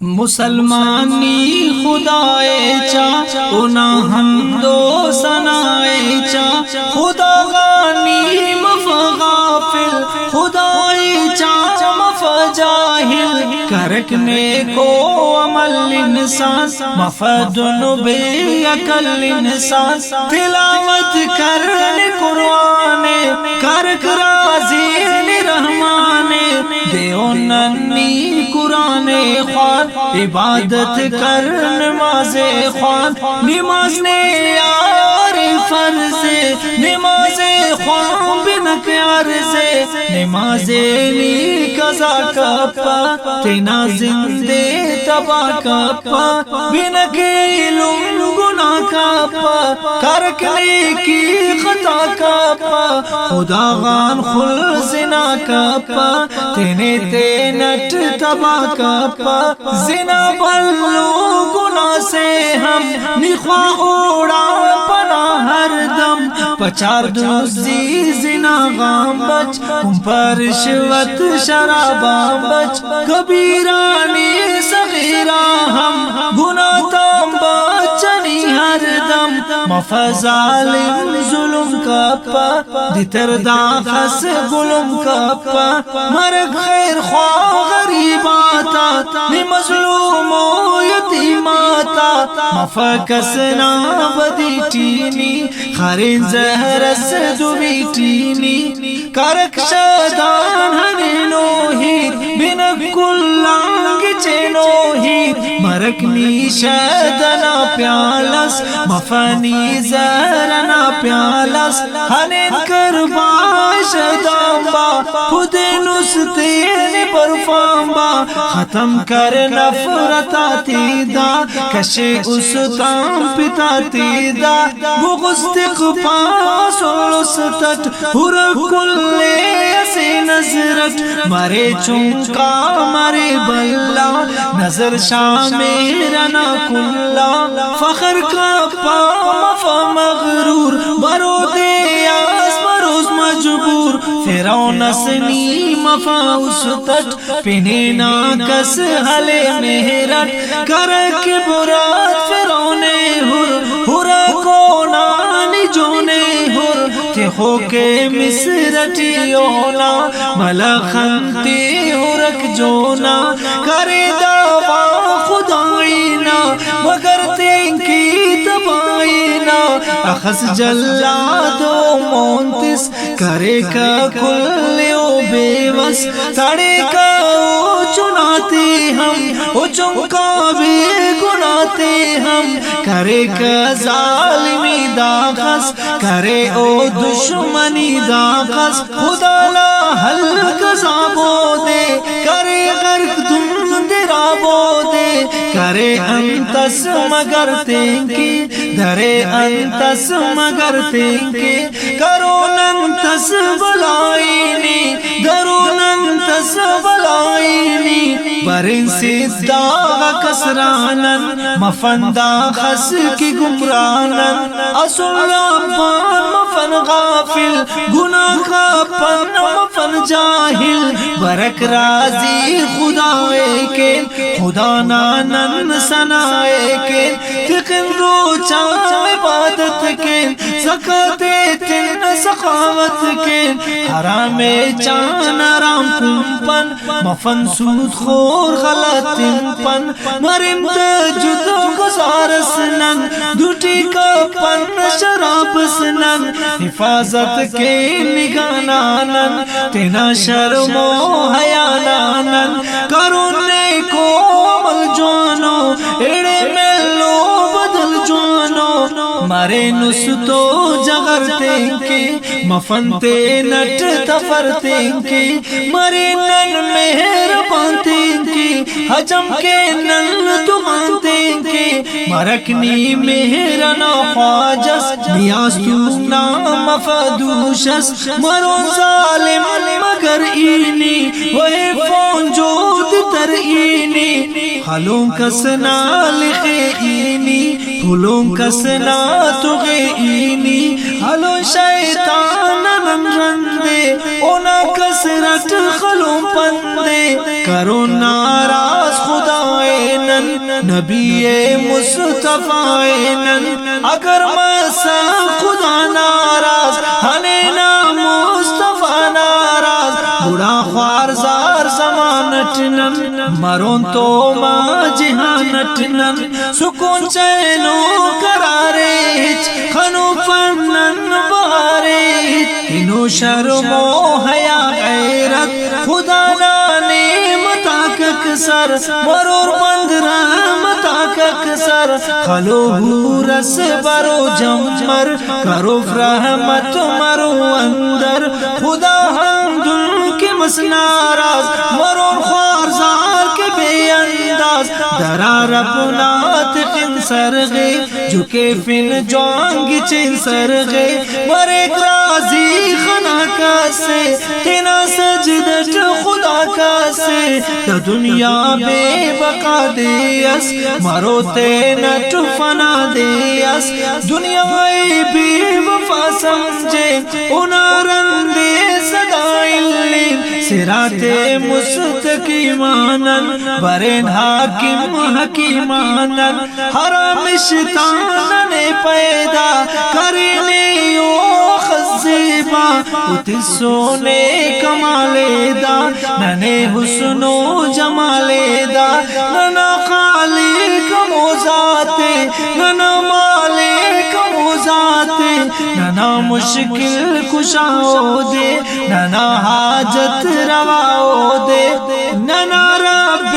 مسلمانی خدائے چا اونا حمد و ثنائے چا خدا غانی مفغافل خدائے چا مفجاہل کرکنے کو عمل انسان مفدن بے عقل انسان تلاوت کرنے قرآن کرک رازین رحمان دیو ننی قرآن خوان عبادت کر نماز خوان نماز نے یار فرض نماز خوان بنک عرض نماز نی قضا کپا تینا زندے تبا کپا بنک علم گناہ کپا کرکنے کی خطا کپا خدا غان خل زنا کپا تینے تینٹ تبا کپا زنا بلو گناہ سے ہم نخواہ اوڑا پنا ہر دم پچار دوزی زنا غام بچ کم پر رشوت شرابا بچ کبیرانی صغیرہ ہم گناہ تام بچنی ہر دم مفظالم ظلم کپا دیتر دا خس گلم کپا مرگ خیر خواہ غریباتا نی مظلوم و یتیماتا مفکسنا بدی ٹینی خارین زہرس دوی ٹینی کرک شدان ہنی نوہی بنک کلانگ چینوہی مرکنی شدنا پیالس مفانی زہرنا پیالس ہنین کرباش دامبا خودین استین پرفامبا ختم کر نفرت آتی دا کشے استام پتا تی دا بغستق پاس ولستت ہرکل ایسی نظرت مرے چونکا مرے بلا نظر شامیرنا کلا فخر کا پام فمغرور برو دے آس بروز مجبور فیرون اسنی مفاوس تٹ پینے ناکس حلے مہرٹ کرک برات فیرون ہر کونانی جونے ہر تیخو کے مصرٹی اونا ملخنتی ہرک جونا کرے دعوا خدائینا مگر تینکی تبائینا اخس جلاد و مونتس کرے کا کل او بے بس تڑے کا او چناتے ہم او چنکا بھی گناتے ہم کرے کا ظالمی داخس کرے او دشمنی داخس خدا لا حل قضابو دے کرے غرق دندرابو دے کرے انتس مگر تینکی دھرے انتس مگر تینکی کرون انتس بلائینی درون انتس بلائینی برن سیداغ کسرانن مفندا خس کی گمرانن اصل پان مفن غافل گناہ کا پن مفن جاہل برک راضی خداوے کے خدا نانن سنائے کے تقن روچا عبادت کے زکاة تن سخاوت کے حرام چان رام کمپن مفن سود خور غلط پن مرم تجد گزار سنن دوٹی کا پن شراب سنن حفاظت کے نگانانن تینا شرم و حیانانن کرونے کو عمل جوانو ایڑے ملو بدل جوانو مارے نسطو جغر تینکے مفنتے نٹ تفر تینکے مارے نن مہربان تینکے حجم کے نن تمان تینکے مرکنی مہرنا خواجس نیاستونا مفدوشس مرون ظالم مگر اینی وہی فون جود تر اینی حلوں کسنا لخے اینی پھولوں کسنا تغے اینی حلوں شیطان نن رندے اونا کسرت خلوں پندے کرو ناراض خدائے نبی مصطفی نن اگر مسا خدا ناراض ہنے نا مصطفی ناراض بڑا خوار زار زمانت نن مرون تو ما جہانت نن سکون چینو قراریچ خنو فنن باريت انو شرم و حیا غیرت خدا لانے متاک سر مرور بند رحمتاک سر خلو رس برو جمر کرو رحمت مرو اندر خدا حمد کے مسناراز مرور خوار زار کے بے انداز درا ربنات فن سرغے جو کہ فن جوانگی چن سرغے ایک راضی خنا کا سے تینا سجدت خدا کا سے تا دنیا بے بقا دیس مرو تینا ٹفنا دیس دنیا بے وفا سمجھے انارندے صدائی صراط مستقیمانا برین حاکم حکیمانا حرام شیطان نے پیدا کرلیو خزیبا اتی سونے کمالے دا ننے حسن و جمالے دا ننا خالق موزاتے ننا مالک موزاتے ننا مشکل کشاؤ دے ننا حاجت رواؤ دے ننا رب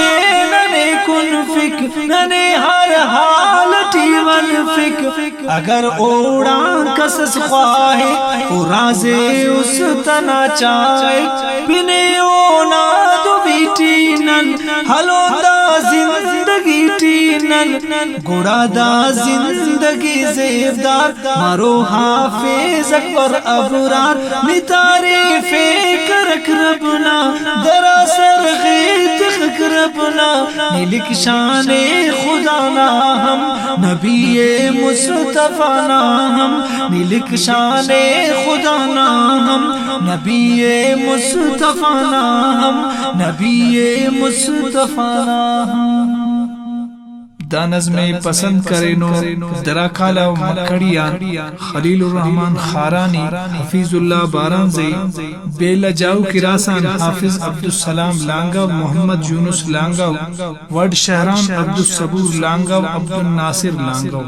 ننے کن فک ننے ہر حالتی ون فک اگر اوڑاں کسس خواہے او رازے اس تنا چاہے بنے اونا دو بیٹی نن حلو دا زندگی ٹینن گوڑا دا زندگی زیبدار مرو حافظ اکبر ابرار نتاری فکر اکربنا درا سر غیت اکربنا نلک شان خدا نا ہم نبی مصطفیٰ نا ہم نلک شان خدا نا ہم نبی مصطفیٰ نا ہم نبی مصطفیٰ نا ہم دا نظم پسند کرینو دراکالا و مکڑیان خلیل الرحمن خارانی حفیظ اللہ بارانزی بیلا جاؤ کراسان حافظ عبدالسلام لانگا محمد یونس لانگا وڈ شہران عبدالصبور لانگا عبدالناصر لانگا